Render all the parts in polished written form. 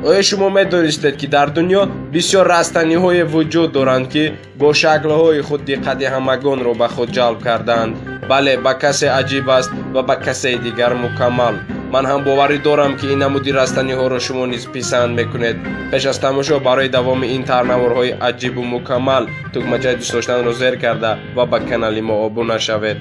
оя шумо медонистед ки дар дунё бисёр растаниҳое вуҷуд доранд ки бо шаклҳои худ диққати ҳамагонро ба худ ҷалб кардаанд. бале, ба касе аҷиб аст ва ба касеи дигар мукаммал. ман ҳам боварӣ дорам ки ин намуди растаниҳоро шумо низ писанд мекунед. пеш аз тамошо барои давоми ин тарнаворҳои аҷибу мукаммал тугмачаи дӯстдоштанро зер карда ва ба канали мо обуна шавед.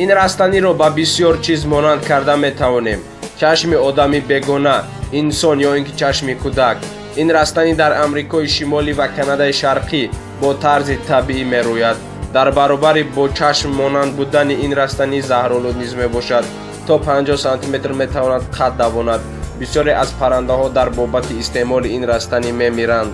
ин растаниро ба бисёр чиз монанд карда метавонем. чашми одами бегона, инсон ё ин ки чашми кӯдак. ин растани дар амрикои шимолӣ ва канадаи шарқӣ бо тарзи табиӣ мерӯяд. дар баробари бо чашм монанд будани ин растани заҳролуд низ мебошад. то 50 сантиметр метавонад қад давонад. бисёре аз паррандаҳо дар бобати истеъмоли ин растани мемиранд.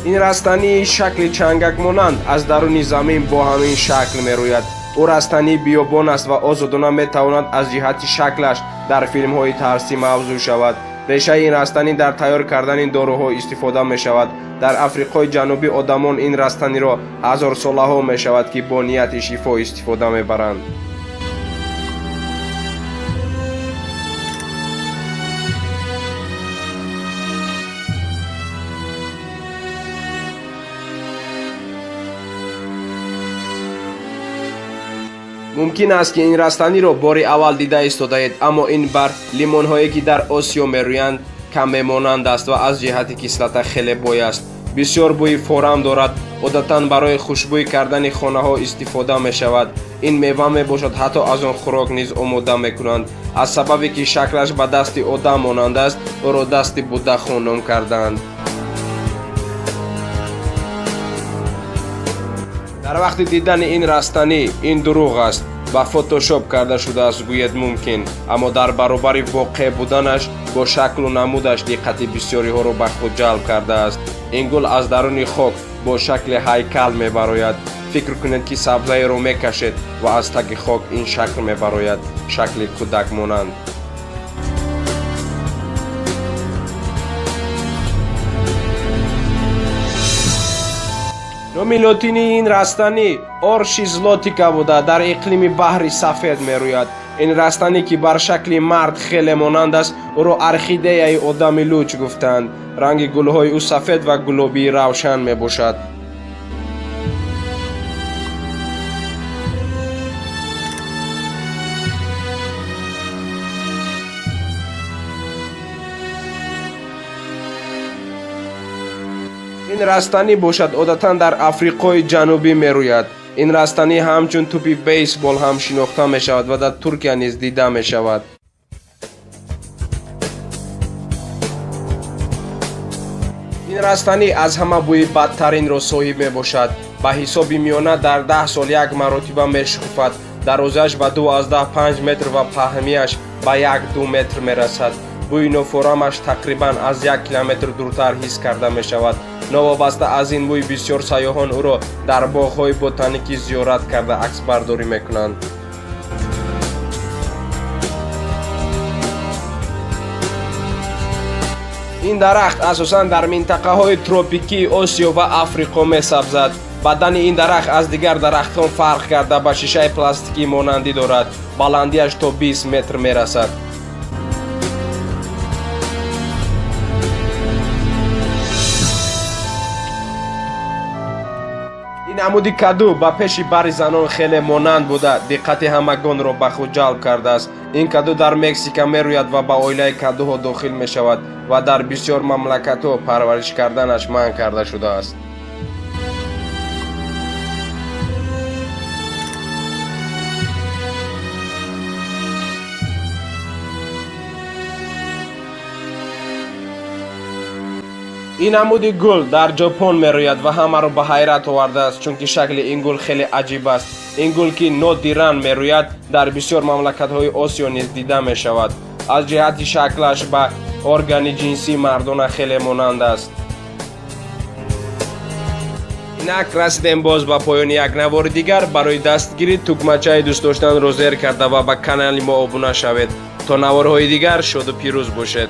ин растани шакли чангак монанд аз даруни замин бо ҳамин шакл мерӯяд. ӯ растани биёбон аст ва озодона метавонад аз ҷиҳати шаклаш дар филмҳои тарсӣ мавзӯъ шавад. решаи ин растани дар тайёр кардани доруҳо истифода мешавад. дар африқои ҷанубӣ одамон ин растаниро ҳазорсолаҳо мешавад ки бо нияти шифо истифода мебаранд. мумкин аст ки ин растаниро бори аввал дида истодаед, аммо ин бар лимонҳое ки дар осиё мерӯянд кам мемонанд аст ва аз ҷиҳати кислата хеле бой аст. бисёр бӯи форам дорад. одатан барои хушбӯй кардани хонаҳо истифода мешавад. ин мева мебошад ҳатто аз он хӯрок низ омода мекунанд. аз сабабе ки шаклаш ба дасти одам монанд аст, ӯро дасти буддахон ном кардаанд. дар вақти дидани ин растани ин дурӯғ аст, ба фотошоп карда шудааст гӯед мумкин, аммо дар баробари воқеъ буданаш бо шаклу намудаш диққати бисёриҳоро ба худ ҷалб кардааст. ин гул аз даруни хок бо шакли ҳайкал мебарояд. фикр кунед ки сабзаеро мекашед ва аз таги хок ин шакл мебарояд, шакли кӯдак монанд. номи лотинии ин растани орши злотика буда дар иқлими баҳри сафед мерӯяд. ин растани ки бар шакли мард хеле монанд аст, ӯро орхидеяи одами луч гуфтанд. ранги гулҳои ӯ сафед ва гулобии равшан мебошад. ин растани бошад одатан дар африқои ҷанубӣ мерӯяд. ин растани ҳамчун тӯпи бейсбол ҳам шинохта мешавад ва дар туркия низ дида мешавад. ин растани аз ҳама бӯи бадтаринро соҳиб мебошад. ба ҳисоби миёна дар 10 сол як маротиба мешукуфад. дарозааш ба 2,5 метр ва паҳмияш ба 1-2 метр мерасад. бӯи нофорамаш тақрибан аз 1 километр дуртар ҳис карда мешавад. новобаста аз ин бӯй бисёр сайёҳон ӯро дар боғҳои ботаникӣ зиёрат карда аксбардорӣ мекунанд. ин дарахт асосан дар минтақаҳои тропикии осиё ва африқо месабзад. бадани ин дарахт аз дигар дарахтон фарқ карда ба шишаи пластикӣ монандӣ дорад. баландиаш то 20 метр мерасад. намуди каду ба пеши бари занон хеле монанд буда диққати ҳамагонро ба худ ҷалб кардааст. ин каду дар мексика мерӯяд ва ба оилаи кадуҳо дохил мешавад ва дар бисёр мамлакатҳо парвариш карданаш манъ карда шудааст. ин намуди гул дар ҷопон мерӯяд ва ҳамаро ба ҳайрат овардааст, чунки шакли ин гул хеле аҷиб аст. ин гул ки нодиран мерӯяд, дар бисёр мамлакатҳои осиё низ дида мешавад. аз ҷиҳати шаклаш ба органи ҷинсии мардона хеле монанд аст. инак расидем боз ба поёни як навори дигар. барои дастгирӣ тугмачаи дӯстдоштанро зер карда ва ба канали мо обуна шавед. то наворҳои дигар шоду пирӯз бошед.